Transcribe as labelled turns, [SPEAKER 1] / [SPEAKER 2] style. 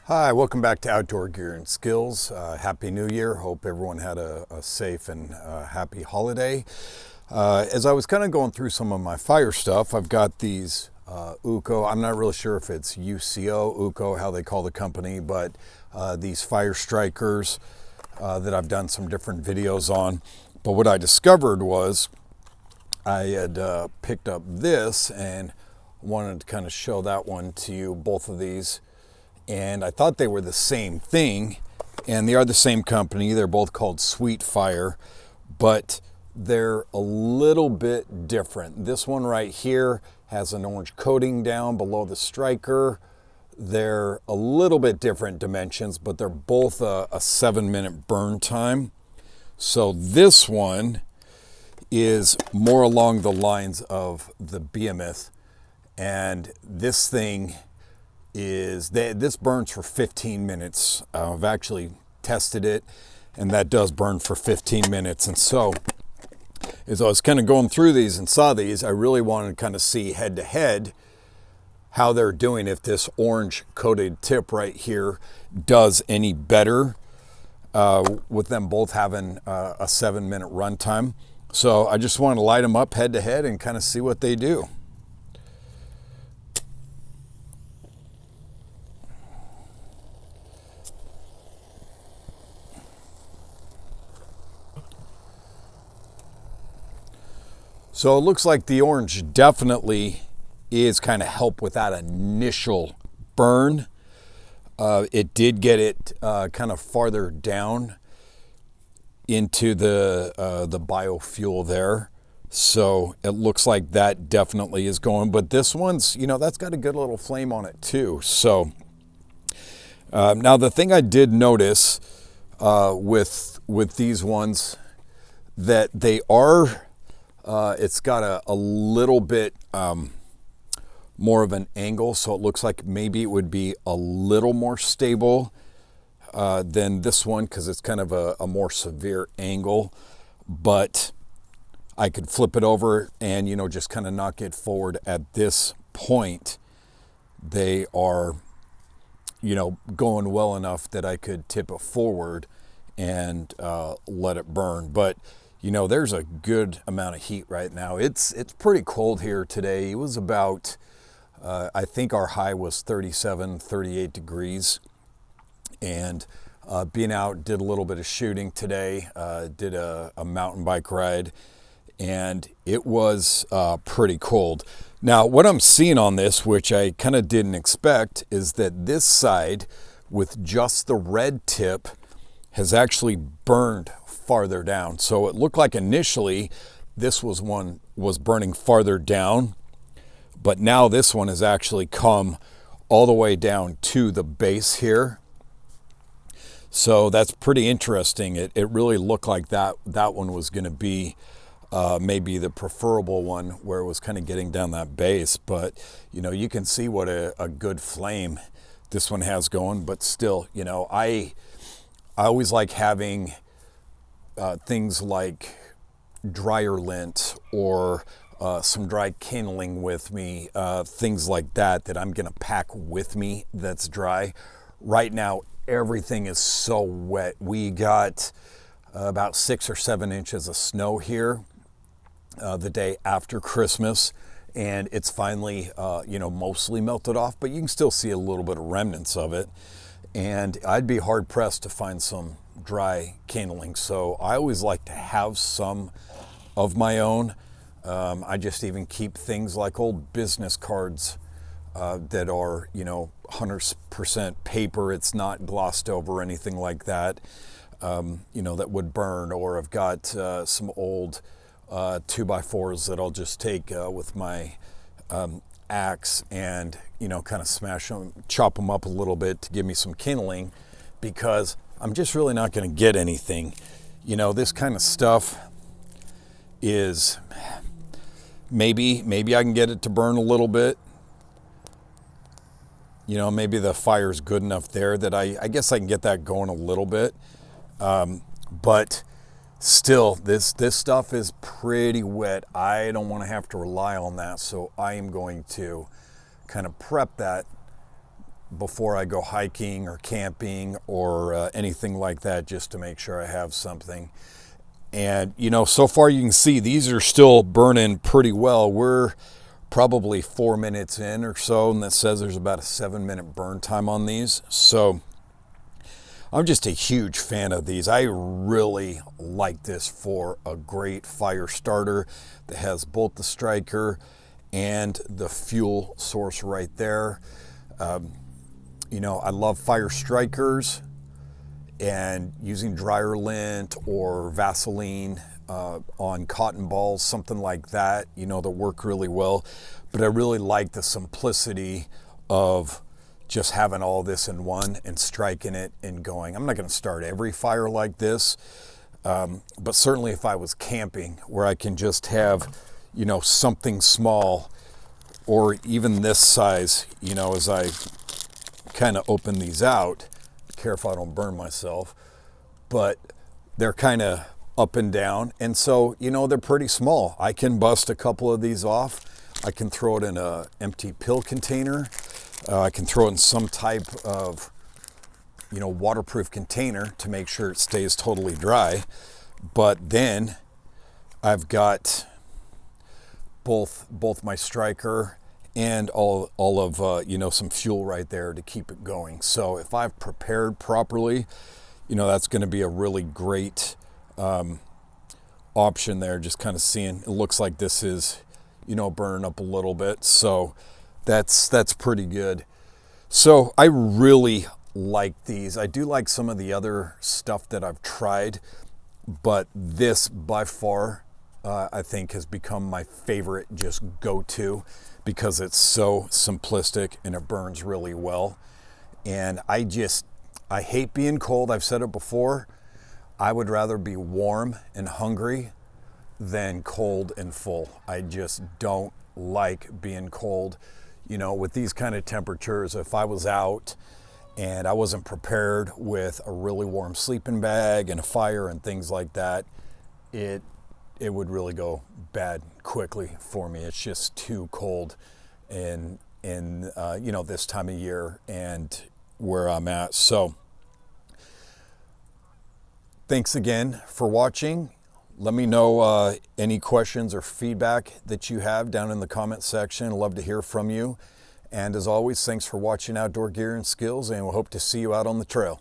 [SPEAKER 1] Hi, welcome back to Outdoor Gear and Skills. Happy New Year. Hope everyone had a safe and happy holiday. As I was kind of going through some of my fire stuff, I've got these UCO, I'm not really sure if it's UCO, how they call the company, but these fire strikers that I've done some different videos on. But what I discovered was I had picked up this and wanted to kind of show that one to you, both of these. And I thought they were the same thing, and they are the same company. They're both called Sweetfire, but they're a little bit different. This one right here has an orange coating down below the striker. They're a little bit different dimensions, but they're both a 7-minute burn time. So this one is more along the lines of the Behemoth, and this thing this burns for 15 minutes. I've actually tested it, and that does burn for 15 minutes. And so as I was kind of going through these and saw these, I really wanted to kind of see head to head how they're doing, if this orange coated tip right here does any better with them both having a 7-minute run time. So I just wanted to light them up head to head and kind of see what they do. So it looks like the orange definitely is kind of help with that initial burn. It did get it kind of farther down into the biofuel there. So it looks like that definitely is going. But this one's, that's got a good little flame on it too. So now the thing I did notice with these ones, that they are... it's got a little bit more of an angle, so it looks like maybe it would be a little more stable than this one, because it's kind of a more severe angle. But I could flip it over and, just kind of knock it forward. At this point, they are, going well enough that I could tip it forward and let it burn. But there's a good amount of heat right now. It's pretty cold here today. It was about, I think our high was 37, 38 degrees. And being out, did a little bit of shooting today, did a mountain bike ride, and it was pretty cold. Now, what I'm seeing on this, which I kind of didn't expect, is that this side with just the red tip has actually burned farther down. So it looked like initially this was burning farther down, but now this one has actually come all the way down to the base here. So that's pretty interesting. It really looked like that one was going to be maybe the preferable one, where it was kind of getting down that base. But you can see what a good flame this one has going. But still, I always like having things like dryer lint or some dry kindling with me, things like that I'm going to pack with me that's dry. Right now, everything is so wet. We got about 6 or 7 inches of snow here the day after Christmas, and it's finally, mostly melted off, but you can still see a little bit of remnants of it. And I'd be hard pressed to find some dry kindling. So I always like to have some of my own. I just even keep things like old business cards that are, 100% paper. It's not glossed over or anything like that, that would burn. Or I've got some old 2x4s that I'll just take with my axe and, kind of smash them, chop them up a little bit to give me some kindling, because I'm just really not going to get anything. This kind of stuff is maybe I can get it to burn a little bit. Maybe the fire's good enough there that I guess I can get that going a little bit. But still, this stuff is pretty wet. I don't want to have to rely on that, so I am going to kind of prep that before I go hiking or camping or anything like that, just to make sure I have something. And you know, so far you can see these are still burning pretty well. We're probably 4 minutes in or so, and that says there's about a 7-minute burn time on these. So I'm just a huge fan of these. I really like this for a great fire starter that has both the striker and the fuel source right there. You know, I love fire strikers, and using dryer lint or Vaseline on cotton balls, something like that, you know, that work really well. But I really like the simplicity of just having all this in one and striking it and going. I'm not going to start every fire like this, but certainly if I was camping, where I can just have, you know, something small or even this size, you know, as I kind of open these out, careful I don't burn myself, but they're kind of up and down, and so, you know, they're pretty small. I can bust a couple of these off. I can throw it in an empty pill container. I can throw it in some type of, you know, waterproof container to make sure it stays totally dry. But then I've got both my striker and all of you know, some fuel right there to keep it going. So if I've prepared properly, you know, that's going to be a really great option there. Just kind of seeing, it looks like this is, you know, burning up a little bit, so that's pretty good. So I really like these. I do like some of the other stuff that I've tried, but this by far I think has become my favorite just go-to, because it's so simplistic and it burns really well. And I hate being cold. I've said it before. I would rather be warm and hungry than cold and full. I just don't like being cold. You know, with these kind of temperatures, if I was out and I wasn't prepared with a really warm sleeping bag and a fire and things like that, it would really go bad quickly for me. It's just too cold in you know, this time of year and where I'm at. So thanks again for watching. Let me know any questions or feedback that you have down in the comment section. I'd love to hear from you. And as always, thanks for watching Outdoor Gear and Skills, and we'll hope to see you out on the trail.